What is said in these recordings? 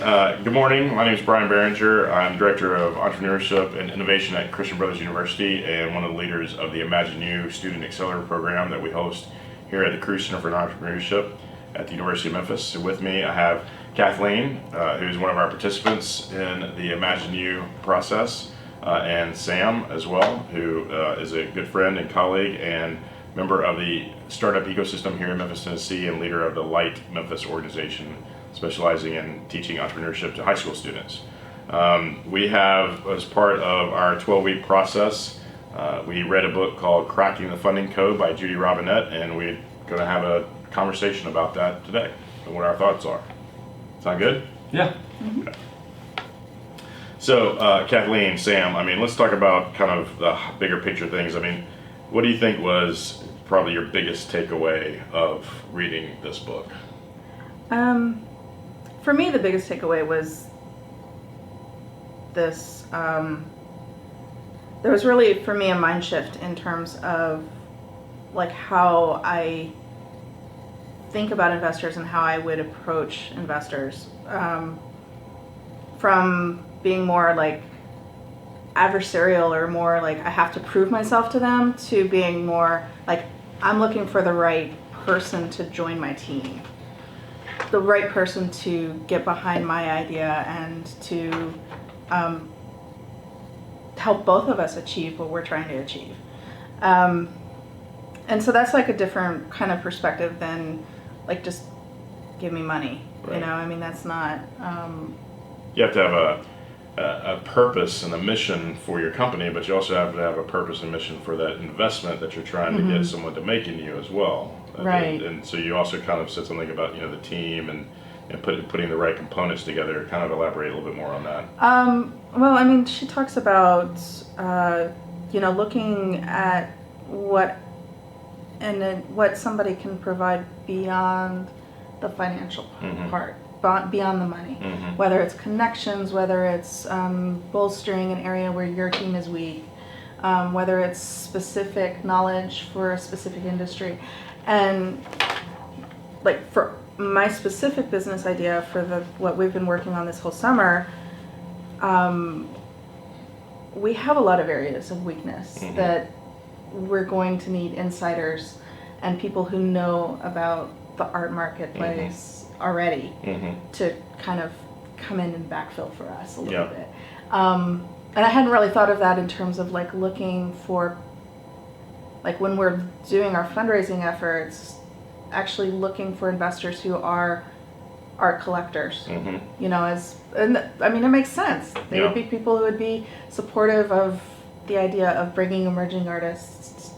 Good morning. My name is Bryan Barringer. I'm Director of Entrepreneurship and Innovation at Christian Brothers University and one of the leaders of the ImagineU Student Accelerator Program that we host here at the Career Center for Entrepreneurship at the University of Memphis. So with me, I have Kathleen, who's one of our participants in the ImagineU process, and Sam as well, who is a good friend and colleague and member of the startup ecosystem here in Memphis, Tennessee, and leader of the Light Memphis organization, specializing in teaching entrepreneurship to high school students. We have, as part of our 12-week process, we read a book called Cracking the Funding Code by Judy Robinett, and we're going to have a conversation about that today and what our thoughts are. Sound good? Yeah. Okay. So, Kathleen, Sam, let's talk about kind of the bigger picture things. What do you think was probably your biggest takeaway of reading this book? For me, the biggest takeaway was this. There was really, for me, a mind shift in terms of like how I think about investors and how I would approach investors. From being more like adversarial or more like I have to prove myself to them, to being more like I'm looking for the right person to join my team, the right person to get behind my idea and to help both of us achieve what we're trying to achieve. And so that's like a different kind of perspective than like just give me money. Right. You know, that's not. You have to have a purpose and a mission for your company, but you also have to have a purpose and mission for that investment that you're trying to get someone to make in you as well. Right. And so you also kind of said something about the team and putting the right components together. Kind of elaborate a little bit more on that. Well, she talks about looking at what somebody can provide beyond the financial part. Beyond the money, whether it's connections, whether it's bolstering an area where your team is weak, whether it's specific knowledge for a specific industry. And like for my specific business idea for what we've been working on this whole summer, we have a lot of areas of weakness that we're going to need insiders and people who know about the art marketplace already to kind of come in and backfill for us a little bit. And I hadn't really thought of that in terms of like looking for, like when we're doing our fundraising efforts, actually looking for investors who are art collectors. It makes sense. They would be people who would be supportive of the idea of bringing emerging artists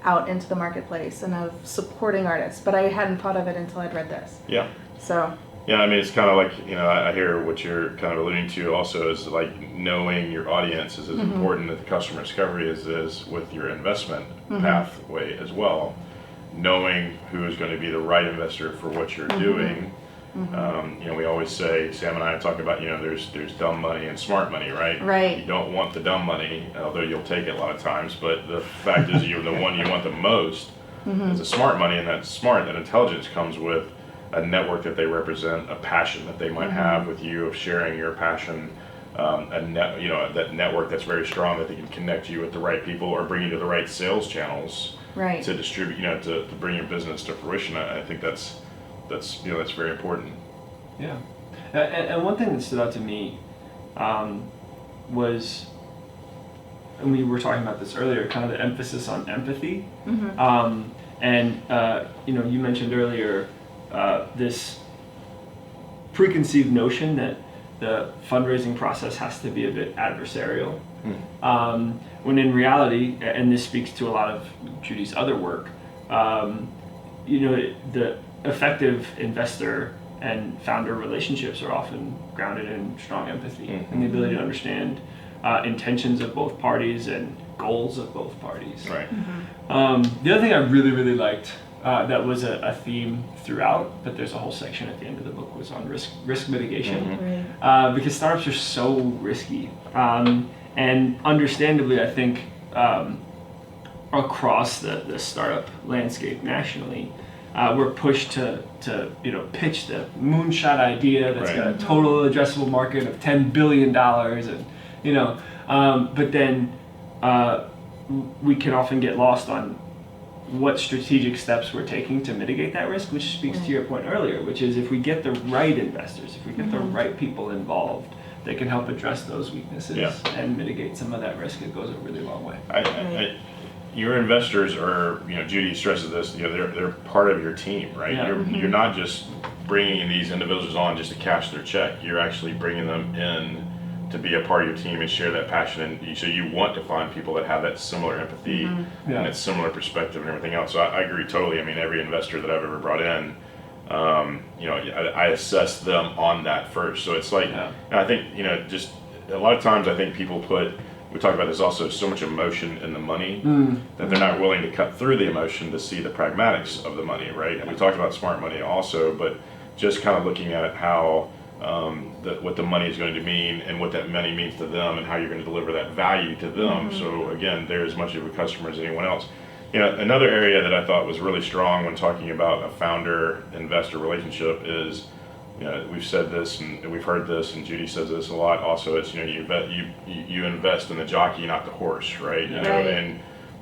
out into the marketplace and of supporting artists, but I hadn't thought of it until I'd read this. Yeah. So. Yeah, it's kind of like, I hear what you're kind of alluding to also is like knowing your audience is as important with customer discovery as it is with your investment pathway as well. Knowing who is going to be the right investor for what you're doing. We always say, Sam and I talk about, there's dumb money and smart money, right? Right. You don't want the dumb money, although you'll take it a lot of times, but the fact is the one you want the most is the smart money, and that intelligence comes with a network that they represent, a passion that they might have with you of sharing your passion, that network that's very strong that they can connect you with the right people or bring you to the right sales channels to distribute, to bring your business to fruition. I think that's very important. Yeah, and one thing that stood out to me was, and we were talking about this earlier, kind of the emphasis on empathy. You mentioned earlier this preconceived notion that the fundraising process has to be a bit adversarial. When in reality, and this speaks to a lot of Judy's other work, the effective investor and founder relationships are often grounded in strong empathy and the ability to understand intentions of both parties and goals of both parties. Right. The other thing I really, really liked that was a theme throughout, but there's a whole section at the end of the book, was on risk mitigation. Because startups are so risky. And understandably, I think across the startup landscape nationally, we're pushed to pitch the moonshot idea that's Right. got a total addressable market of $10 billion, and but then we can often get lost on what strategic steps we're taking to mitigate that risk, which speaks to your point earlier, which is if we get the right investors, if we get the right people involved, they can help address those weaknesses and mitigate some of that risk. It goes a really long way. Your investors are, Judy stresses this, they're part of your team, right? Yeah. You're not just bringing these individuals on just to cash their check. You're actually bringing them in to be a part of your team and share that passion. And so you want to find people that have that similar empathy and that similar perspective and everything else. So I agree totally. I mean, every investor that I've ever brought in, I assess them on that first. So it's like, and I think, just a lot of times I think people we talk about this also, so much emotion in the money that they're not willing to cut through the emotion to see the pragmatics of the money, right? And we talked about smart money also, but just kind of looking at how what the money is going to mean and what that money means to them and how you're going to deliver that value to them. So again, they're as much of a customer as anyone else. Another area that I thought was really strong when talking about a founder-investor relationship is, we've said this and we've heard this, and Judy says this a lot also, it's, you invest in the jockey, not the horse, right?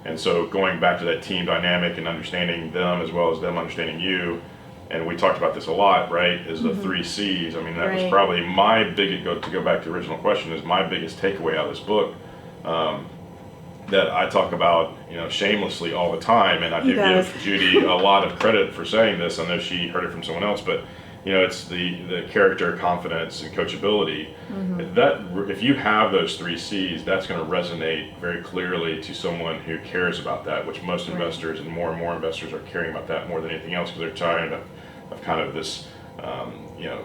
And so going back to that team dynamic and understanding them as well as them understanding you, and we talked about this a lot, right, is the 3 C's. I mean, that was probably my biggest, to go back to the original question, is my biggest takeaway out of this book, that I talk about, shamelessly all the time, and I do give Judy a lot of credit for saying this. I know she heard it from someone else, but it's the character, confidence, and coachability. That if you have those 3 C's, that's going to resonate very clearly to someone who cares about that, which most investors and more investors are caring about that more than anything else, because they're tired of kind of this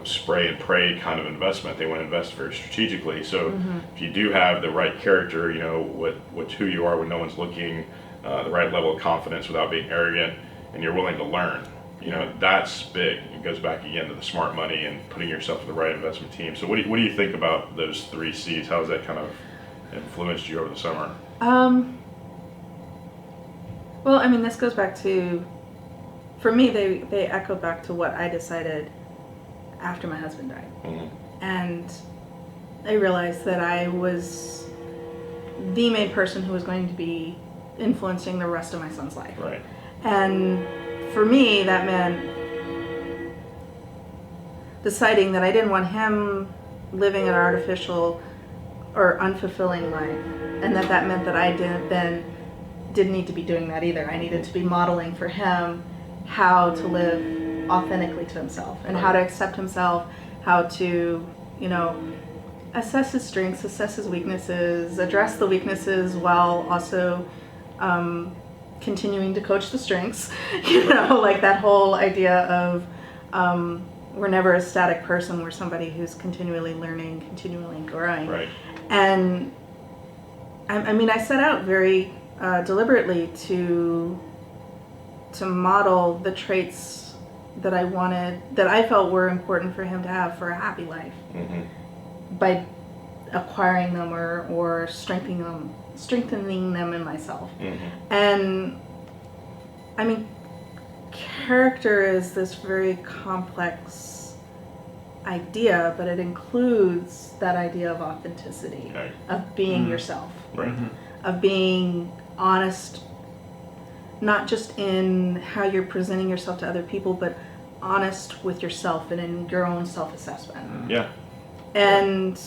spray and pray kind of investment. They want to invest very strategically. So if you do have the right character, what who you are when no one's looking, the right level of confidence without being arrogant, and you're willing to learn, that's big. It goes back again to the smart money and putting yourself in the right investment team. So what do you think about those 3 C's? How has that kind of influenced you over the summer? Well, I mean, this goes back to, for me, they echo back to what I decided after my husband died. And I realized that I was the main person who was going to be influencing the rest of my son's life. Right. And for me, that meant deciding that I didn't want him living an artificial or unfulfilling life, and that meant that I didn't need to be doing that either. I needed to be modeling for him how to live authentically to himself and how to accept himself, how to, assess his strengths, assess his weaknesses, address the weaknesses while also continuing to coach the strengths. Like that whole idea of we're never a static person, we're somebody who's continually learning, continually growing. Right. And I mean, I set out very deliberately to model the traits that I wanted, that I felt were important for him to have for a happy life, by acquiring them or strengthening them in myself. And I mean, character is this very complex idea, but it includes that idea of authenticity, of being yourself, of being honest, not just in how you're presenting yourself to other people, but honest with yourself and in your own self-assessment. And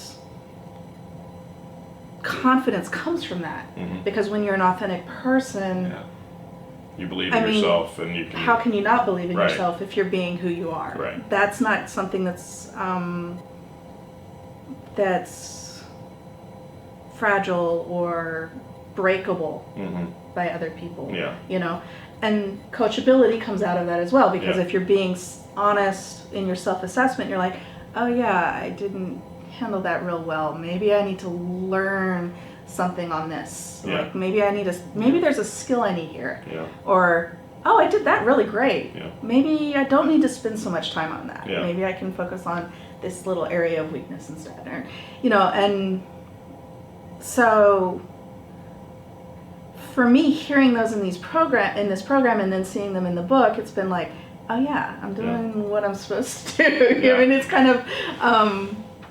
confidence comes from that, because when you're an authentic person, you believe in yourself, and you can. How can you not believe in yourself if you're being who you are? Right. That's not something that's fragile or breakable by other people. And coachability comes out of that as well, because if you're being honest in your self-assessment, you're like, oh yeah, I didn't handle that real well. Maybe I need to learn something on this. Like maybe there's a skill I need here. Or, oh, I did that really great. Maybe I don't need to spend so much time on that. Maybe I can focus on this little area of weakness instead. Or, and so for me, hearing those in this program and then seeing them in the book, it's been like, oh yeah, I'm doing what I'm supposed to do. Yeah. I mean, it's kind of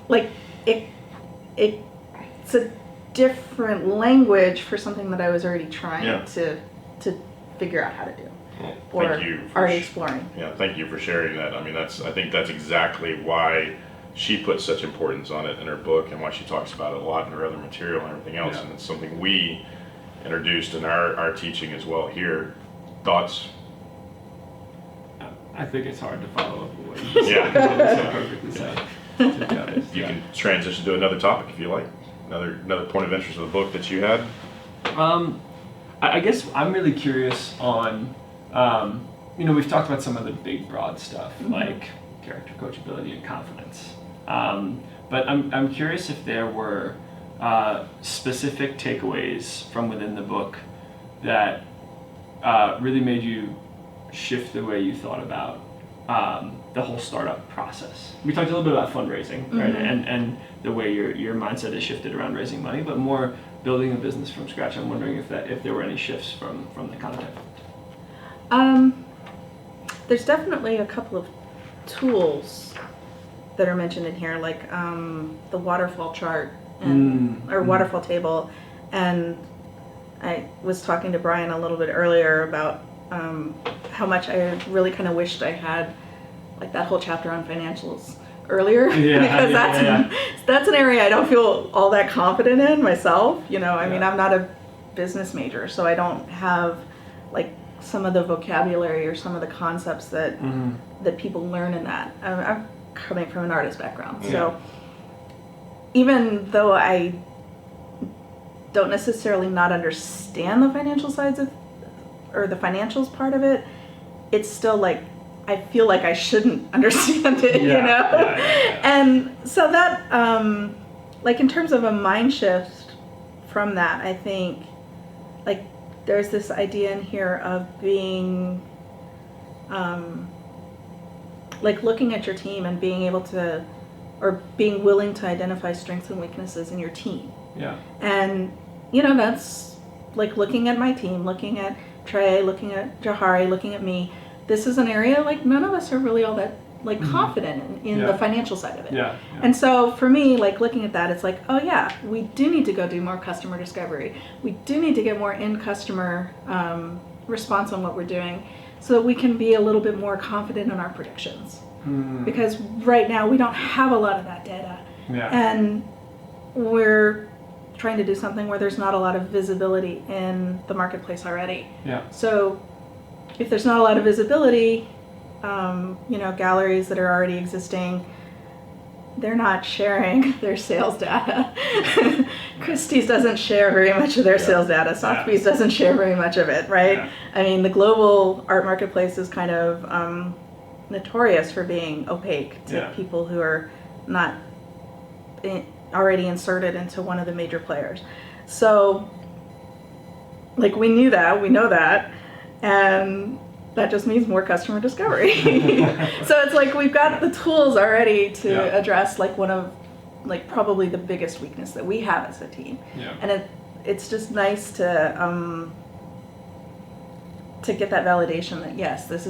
like it's a different language for something that I was already trying to figure out how to do. Well, Or thank you for already exploring. Yeah, thank you for sharing that. I mean, I think that's exactly why she puts such importance on it in her book, and why she talks about it a lot in her other material and everything else. Yeah. And it's something we introduced in our teaching as well here. Thoughts? I think it's hard to follow up with what you just Yeah. said. It was so perfectly said. To be honest. You Yeah. can transition to another topic if you like. Another point of interest of the book that you had. I guess I'm really curious on, we've talked about some of the big broad stuff like character coachability and confidence. But I'm curious if there were specific takeaways from within the book that really made you shift the way you thought about the whole startup process. We talked a little bit about fundraising, right? And the way your mindset is shifted around raising money, but more building a business from scratch. I'm wondering if there were any shifts from the content. There's definitely a couple of tools that are mentioned in here, like the waterfall chart or waterfall table. And I was talking to Bryan a little bit earlier about how much I really kind of wished I had like that whole chapter on financials earlier, because that's an area I don't feel all that confident in myself. I mean, I'm not a business major, so I don't have like some of the vocabulary or some of the concepts that people learn in that. I'm coming from an artist background, so even though I don't necessarily not understand the financial sides of, or the financials part of it, it's still like I feel like I shouldn't understand it, And so that, like in terms of a mind shift from that, I think like there's this idea in here of being, like looking at your team and being able to, or being willing to identify strengths and weaknesses in your team. Yeah. And, that's like looking at my team, looking at Trey, looking at Jahari, looking at me. This is an area like none of us are really all that like confident in the financial side of it. Yeah. And so for me, like looking at that, it's like, oh yeah, we do need to go do more customer discovery. We do need to get more in customer response on what we're doing, so that we can be a little bit more confident in our predictions. Because right now we don't have a lot of that data. And we're trying to do something where there's not a lot of visibility in the marketplace already. So if there's not a lot of visibility, galleries that are already existing, they're not sharing their sales data. Christie's doesn't share very much of their sales data. Sotheby's doesn't share very much of it, right? I mean, the global art marketplace is kind of notorious for being opaque to people who are not already inserted into one of the major players. So, like, we know that, and that just means more customer discovery. So it's like we've got the tools already to address like one of like probably the biggest weakness that we have as a team. And it's just nice to get that validation that yes, this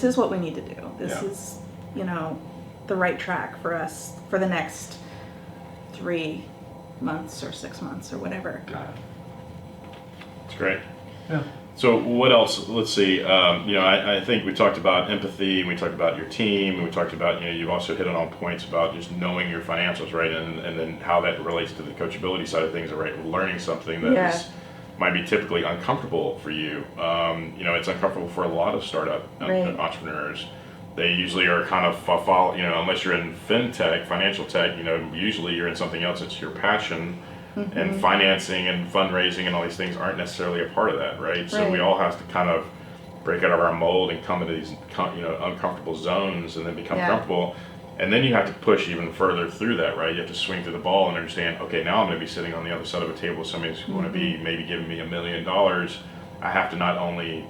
is what we need to do. This is the right track for us for the next 3 months or 6 months or whatever. It's great. So what else? Let's see. I think we talked about empathy, and we talked about your team, and we talked about, you've also hit on points about just knowing your financials, right? And then how that relates to the coachability side of things, right? Learning something that might be typically uncomfortable for you. It's uncomfortable for a lot of startup entrepreneurs. They usually are kind of follow, unless you're in fintech, financial tech, usually you're in something else. It's your passion. And financing and fundraising and all these things aren't necessarily a part of that, right? So we all have to kind of break out of our mold and come into these, uncomfortable zones and then become comfortable. And then you have to push even further through that, right? You have to swing through the ball and understand, okay, now I'm going to be sitting on the other side of a table with somebody who's going to be maybe giving me $1 million. I have to not only,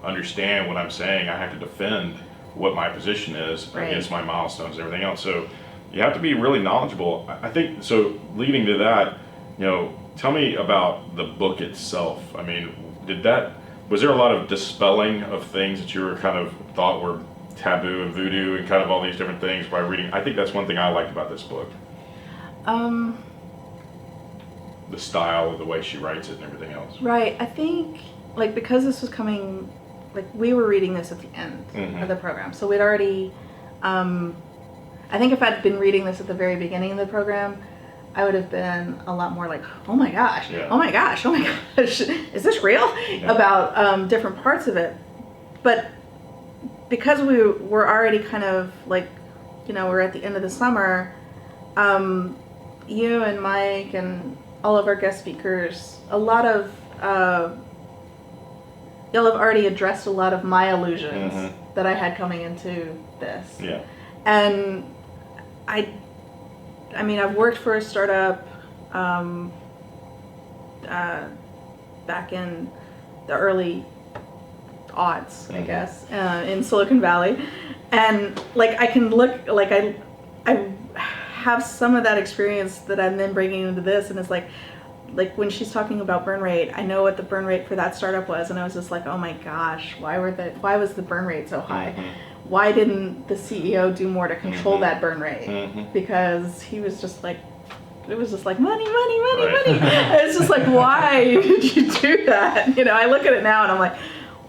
understand what I'm saying, I have to defend what my position is against my milestones and everything else. So you have to be really knowledgeable. I think, so leading to that, tell me about the book itself. I mean, was there a lot of dispelling of things that you were kind of thought were taboo and voodoo and kind of all these different things by reading. I think that's one thing I liked about this book. The style, the way she writes it and everything else. Right. I think, like, because this was coming, like, we were reading this at the end of the program. So we'd already, I think if I'd been reading this at the very beginning of the program, I would have been a lot more like, oh my gosh, oh my gosh, oh my gosh, is this real? Yeah. About different parts of it. But because we were already kind of like, you know, we're at the end of the summer, you and Mike and all of our guest speakers, a lot of, y'all have already addressed a lot of my illusions that I had coming into this. Yeah. And I mean, I've worked for a startup back in the early aughts, I guess, in Silicon Valley. And like, I can look, like I have some of that experience that I'm then bringing into this, and it's like when she's talking about burn rate, I know what the burn rate for that startup was, and I was just like, oh my gosh, why was the burn rate so high? Why didn't the CEO do more to control that burn rate? Because he was just like, it was just like money. It's just like, why did you do that? You know, I look at it now and I'm like,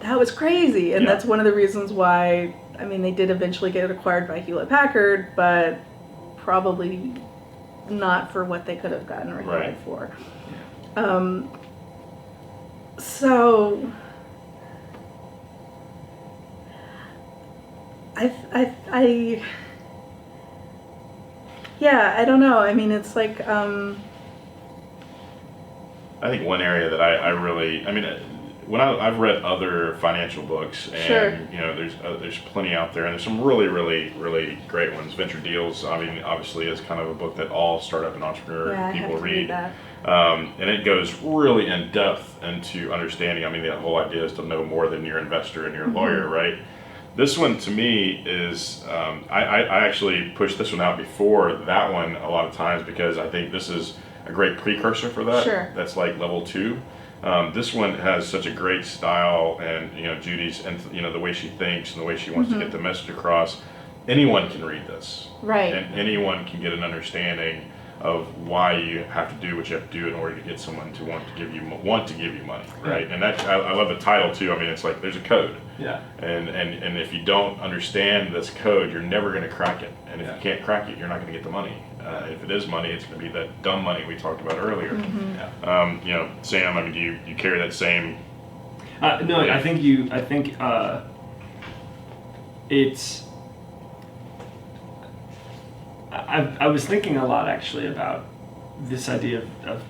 that was crazy. And that's one of the reasons why, I mean, they did eventually get acquired by Hewlett Packard, but probably not for what they could have gotten rewarded for. So I don't know. I mean, it's like, I think one area that I really, I mean, when I've read other financial books, and you know, there's plenty out there, and there's some really great ones. Venture Deals, I mean, obviously is kind of a book that all startup and entrepreneur people read. And it goes really in depth into understanding. I mean, the whole idea is to know more than your investor and your lawyer, right? This one to me is, I actually pushed this one out before that one a lot of times because I think this is a great precursor for that. That's like level 2. This one has such a great style, and you know, Judy's, and you know, the way she thinks and the way she wants to get the message across. Anyone can read this, and anyone can get an understanding of why you have to do what you have to do in order to get someone to want to give you money, right? And that, I love the title too. I mean, it's like there's a code, and if you don't understand this code, you're never going to crack it. And if you can't crack it, you're not going to get the money. If it is money, it's going to be that dumb money we talked about earlier. You know, Sam, I mean, do you carry that same? No, I think it's. I was thinking a lot actually about this idea of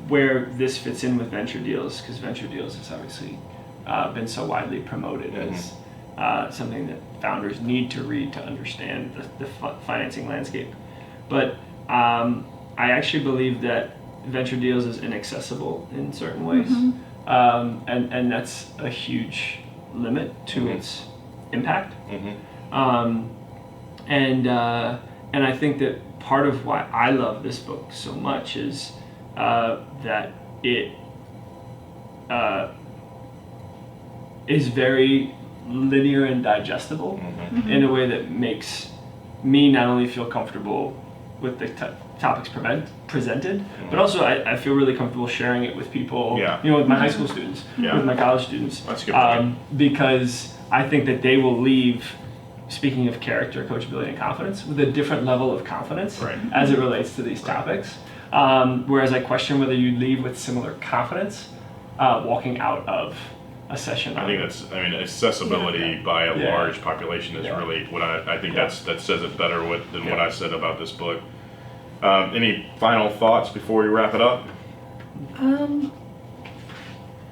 where this fits in with Venture Deals, because Venture Deals has obviously been so widely promoted as something that founders need to read to understand the financing landscape. But I actually believe that Venture Deals is inaccessible in certain ways, and that's a huge limit to its impact. And I think that part of why I love this book so much is that it is very linear and digestible in a way that makes me not only feel comfortable with the topics presented, but also I feel really comfortable sharing it with people, you know, with my high school students, with my college students. That's a good point. Because I think that they will leave, speaking of character, coachability, and confidence, with a different level of confidence as it relates to these topics. Whereas I question whether you leave with similar confidence walking out of a session. I think accessibility by a large population is really what I think that says it better than what I said about this book. Any final thoughts before we wrap it up?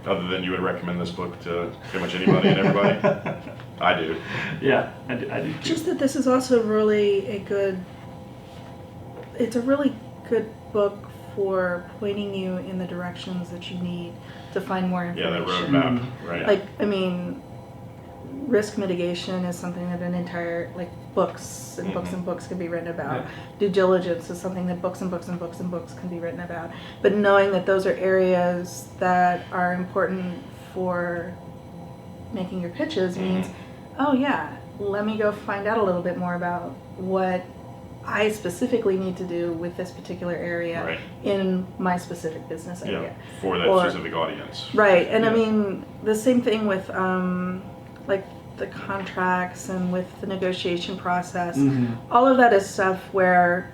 Other than you would recommend this book to pretty much anybody and everybody? I do. Yeah, I do too. Just that this is also really it's a really good book for pointing you in the directions that you need to find more information. Yeah, that roadmap, right. Like, I mean, risk mitigation is something that an entire, like, books and books and books can be written about. Due diligence is something that books and books and books and books can be written about. But knowing that those are areas that are important for making your pitches means, oh yeah, let me go find out a little bit more about what I specifically need to do with this particular area Right. in my specific business Yeah, area. for that Or- specific audience. Right, and I Yeah. mean, the same thing with like the contracts and with the negotiation process. Mhm. All of that is stuff where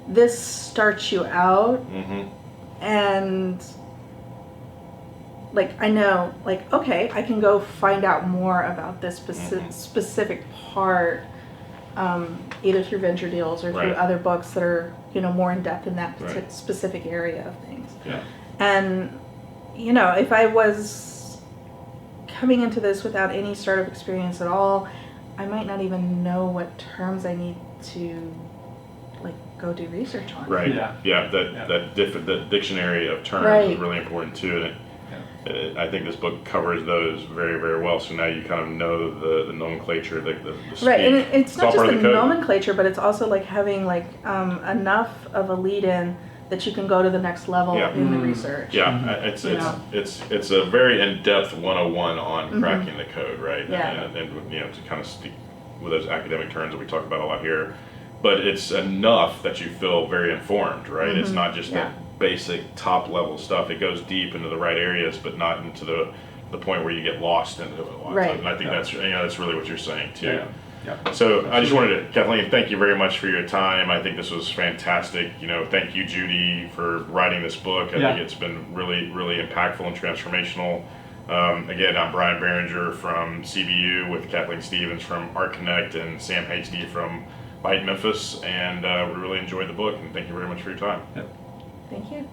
this starts you out, Mm-hmm. and like I know, like, okay, I can go find out more about this specific part, either through venture deals or through Right. other books that are, you know, more in depth in that Right. specific area of things. Yeah. And, you know, if I was coming into this without any startup experience at all, I might not even know what terms I need to, like, go do research on. Right. Yeah. Yeah. Yeah. That dictionary of terms Right. is really important too, and I think this book covers those very, very well. So now you kind of know the nomenclature, the speak. Right, and it's not all just part the of the code. nomenclature, but it's also like having like enough of a lead-in that you can go to the next level Yeah. in the Mm. research. Yeah, Yeah. it's a very in-depth 101 on cracking the code, right? Yeah. And you know, to kind of speak with those academic terms that we talk about a lot here, but it's enough that you feel very informed, right? It's not just Yeah. that basic top level stuff. It goes deep into the right areas, but not into the point where you get lost into it a lot. Right. And I think that's that's really what you're saying too. Yeah. Yeah. So I just wanted to, Kathleen, thank you very much for your time. I think this was fantastic. You know, thank you, Judy, for writing this book. I Yeah. think it's been really, really impactful and transformational. Again, I'm Bryan Barringer from CBU with Kathleen Stevens from Art Connect and Sam Hasty from Byte Memphis, and we really enjoyed the book. And thank you very much for your time. Thank you.